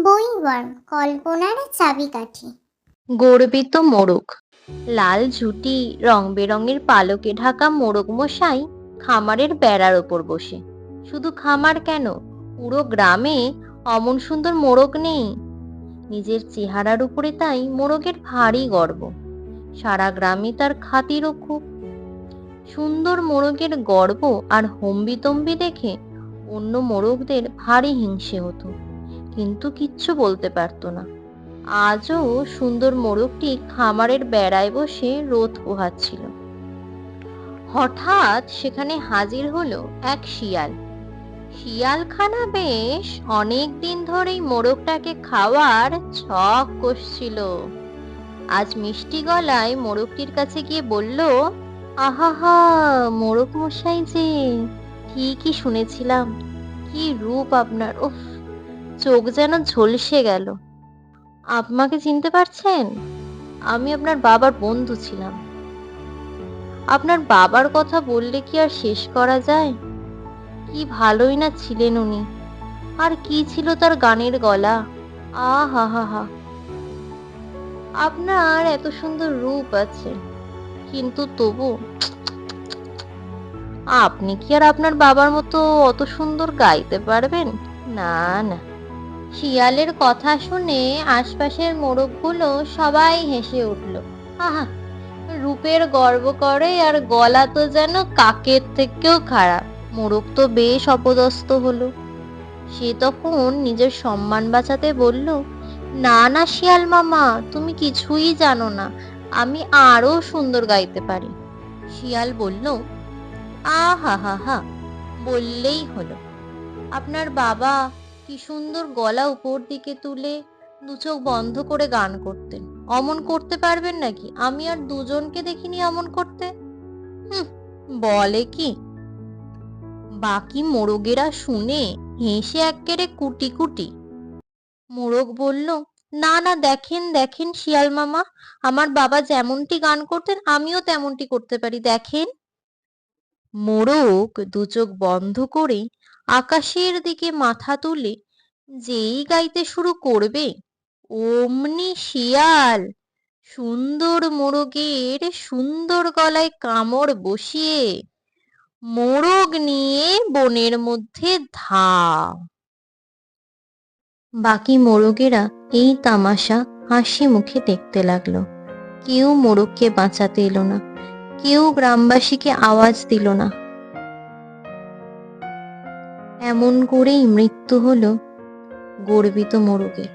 বইবন কল্পনার চাবিকাঠি। গর্বিত মোরগ। লাল ঝুঁটি, রং বেরঙের পালকে ঢাকা মোরগ মশাই খামারের বেড়ার ওপর বসে। শুধু খামার কেন, পুরো গ্রামে অমন সুন্দর মোরগ নেই। নিজের চেহারার উপরে তাই মোরগের ভারী গর্ব। সারা গ্রামে তার খাতিরও খুব। সুন্দর মোরগের গর্ব আর হম্বিতম্বি দেখে অন্য মোরগদের ভারী হিংসে হতো, কিন্তু কিচ্ছু বলতে পারতো না। আজও সুন্দর মোরগটি খামারের বেড়ায় বসে রোদ পোহাচ্ছিল। হঠাৎ সেখানে হাজির হলো এক শিয়াল। শিয়ালখানা বেশ অনেক দিন ধরেই মোরগটাকে খাওয়ার ছক কষছিল। আজ মিষ্টি গলায় মোরগটির কাছে গিয়ে বলল, আহাহা, মোরগ মশাই যে, ঠিকই শুনেছিলাম, কি রূপ আপনার! উফ, চোখ যেন ঝলসে গেল। আমাকে চিনতে পারছেন? আমি আপনার বাবার বন্ধু ছিলাম। আপনার বাবার কথা বললে কি আর শেষ করা যায়? কি ভালোই না ছিলেন উনি, আর কি ছিল তার গানের গলা! আহা হা হা। আপনার এত সুন্দর রূপ আছে, কিন্তু তবু আপনি কি আর আপনার বাবার মতো অত সুন্দর গাইতে পারবেন? না না। শিয়ালের কথা শুনে আশপাশের মোরগগুলো সবাই হেসে উঠল। আহা, রূপের গর্ব করে আর গলা তো যেন কাকের থেকেও খারাপ। মোরগ তো বেশ অপদস্থ হলো। সে তখন নিজের সম্মান বাঁচাতে বলল, না না শিয়াল মামা, তুমি কিছুই জানো না, আমি আরো সুন্দর গাইতে পারি। শিয়াল বলল, আহা হা হা, বললেই হলো। আপনার বাবা কি সুন্দর গলা উপর দিকে তুলে দু চোখ বন্ধ করে গান করতেন। অমন করতে পারবেন নাকি? আমি আর দুজনকে দেখিনি অমন করতে। হুম, বলে কি! বাকি মোরগেরা শুনে হেসে এক্কেরে কুটি কুটি। মোরগ বলল, না না, দেখেন দেখেন শিয়াল মামা, আমার বাবা যেমনটি গান করতেন আমিও তেমনটি করতে পারি, দেখেন। মোরগ দু চোখ বন্ধ করে আকাশের দিকে মাথা তুলে যেই গাইতে শুরু করবে, অমনি শিয়াল সুন্দর মোরগের সুন্দর গলায় কামড় বসিয়ে মোরগ নিয়ে বনের মধ্যে ধাও। বাকি মোরগেরা এই তামাশা হাসি মুখে দেখতে লাগলো। কেউ মোরগকে বাঁচাতে এলো না, কেউ গ্রামবাসীকে আওয়াজ দিল না। এমন করেই মৃত্যু হলো গর্বিত মোরগের।